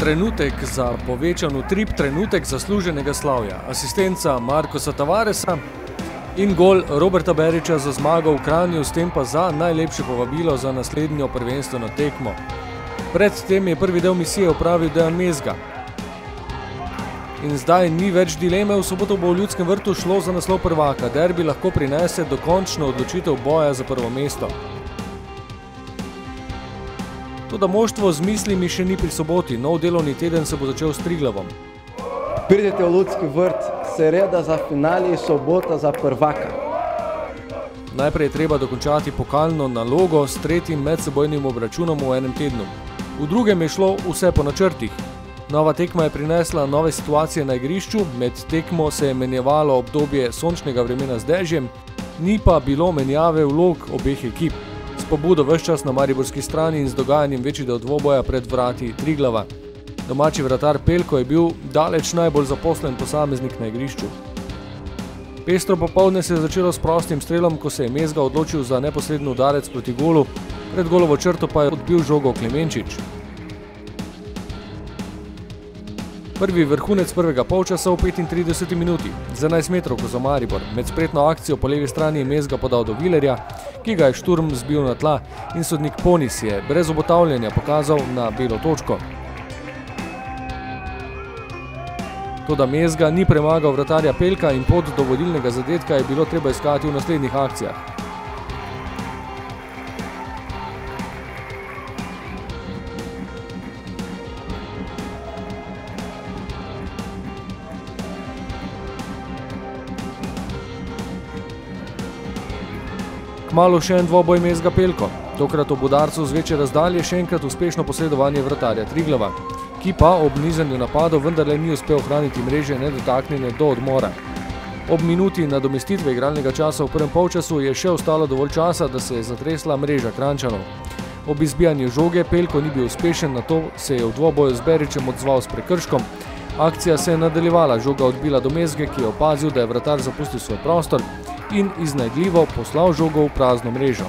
Trenutek za povečan utrip, trenutek zasluženega slavja. Asistenca Markosa Tavaresa in gol Roberta Berića za zmago v Kranju, s tem pa za najlepše povabilo za naslednjo prvenstveno tekmo. Pred tem je prvi del misije opravil Dejan Mezga. In zdaj ni več dileme, v soboto bo v Ljudskem vrtu šlo za naslov prvaka. Derbi lahko prinese dokončno odločitev boja za prvo mesto. Toda moštvo z mislimi še ni pri soboti. Nov delovni teden se bo začel s Triglavom. Pridete v Ljudski vrt, sreda za finale, sobota za prvaka. Najprej je treba dokončati pokalno nalogo s tretjim medsebojnim obračunom v enem tednu. V drugem je šlo vse po načrtih. Nova tekma je prinesla nove situacije na igrišču, med tekmo se je menjavalo obdobje sončnega vremena z dežjem, ni pa bilo menjave vlog obeh ekip. S pobudo ves čas na mariborski strani in z dogajanjem večji del dvoboja pred vrati Triglava. Domači vratar Pelko je bil daleč najbolj zaposlen posameznik na igrišču. Pestro popoldne se je začelo s prostim strelom, ko se je Mezga odločil za neposreden udarec proti golu, pred golovo črto pa je odbil žogo Klemenčič. Prvi vrhunec prvega polčasa v 35 minuti. Z 11 metrovko za Maribor. Med spretno akcijo po levi strani je Mezga podal do Vilerja, ki ga je Šturm zbil na tla, in sodnik Ponis je brez obotavljanja pokazal na belo točko. Toda Mezga ni premagal vratarja Pelka in pot do vodilnega zadetka je bilo treba iskati v naslednjih akcijah. Kmalu še en dvoboj Mezga Pelko. Tokrat ob udarcu z večje razdalje še enkrat uspešno posredovanje vratarja Triglava, ki pa ob nizanju napadov vendarle ni uspel ohraniti mreže nedotaknjene do odmora. Ob minuti nadomestitve igralnega časa v prvem polčasu je še ostalo dovolj časa, da se je zatresla mreža Kranjčanov. Ob izbijanju žoge Pelko ni bil uspešen, nato se je v dvoboju z Berićem odzval s prekrškom. Akcija se je nadaljevala, žoga odbila do Mezge, ki je opazil, da je vratar zapustil svoj prostor in iznajdljivo poslal žogo v prazno mrežo.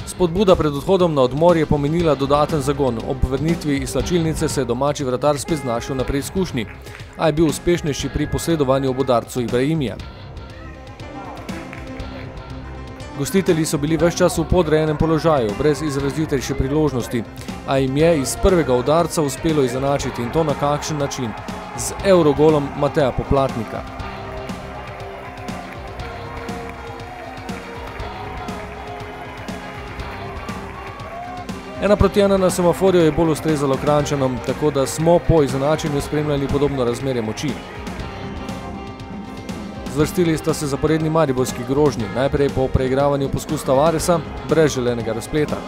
Spodbuda pred odhodom na odmor je pomenila dodaten zagon. Ob vrnitvi iz slačilnice se je domači vratar spet znašel na preizkušnji, a je bil uspešnejši pri posredovanju ob udarcu Ibrahimija. Gostitelji so bili ves čas v podrejenem položaju, brez izrazitejše priložnosti, a jim je iz prvega udarca uspelo izenačiti, in to na kakšen način, z evrogolom Mateja Poplatnika. Ena proti ena na semaforju je bolj ustrezalo Kranjčanom, tako da smo po izenačenju spremljali podobno razmerje moči. Zvrstili sta se zaporedni mariborski grožnji, najprej po preigravanju poskus Tavaresa, brez želenega razpleta.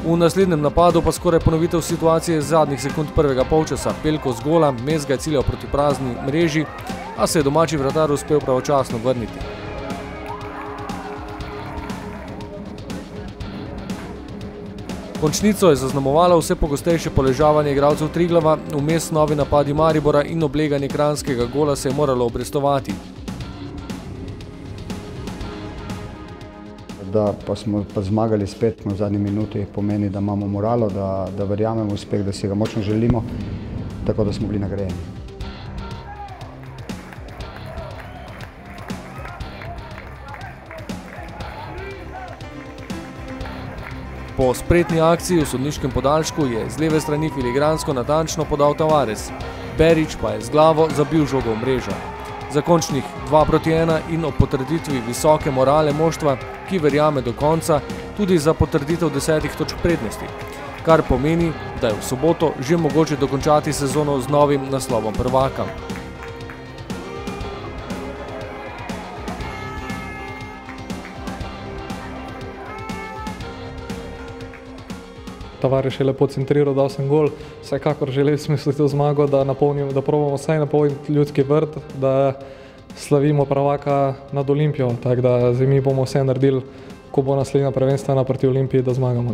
V naslednjem napadu pa skoraj ponovitev situacije z zadnjih sekund prvega polčasa. Pelko z gola, Mezga je ciljal proti prazni mreži, a se je domači vratar uspel pravočasno vrniti. Končnico je zaznamovalo vse pogostejše poležavanje igralcev Triglava, vmes novi napadi Maribora in obleganje kranjskega gola se je moralo obrestovati. Da pa smo zmagali spet v zadnji minuti, pomeni, da imamo moralo, da verjamemo v uspeh, da si ga močno želimo, tako da smo bili nagrajeni. Po spretni akciji v sodniškem podaljšku je z leve strani filigransko natančno podal Tavares. Berić pa je z glavo zabil žogo v mrežo. Za končnih 2:1 in ob potrditvi visoke morale moštva, ki verjame do konca, tudi za potrditev 10 točk prednosti, kar pomeni, da je v soboto že mogoče dokončati sezono z novim naslovom prvaka. Tavares je lepo centriral, dal sem gol, vsekakor želeli smo si to zmago, da probamo vsaj napolniti Ljudski vrt, da slavimo prvaka nad Olimpijo, tako da zdaj mi bomo vse naredili, ko bo naslednja prvenstvena proti Olimpiji, da zmagamo.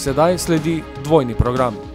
Sedaj sledi dvojni program.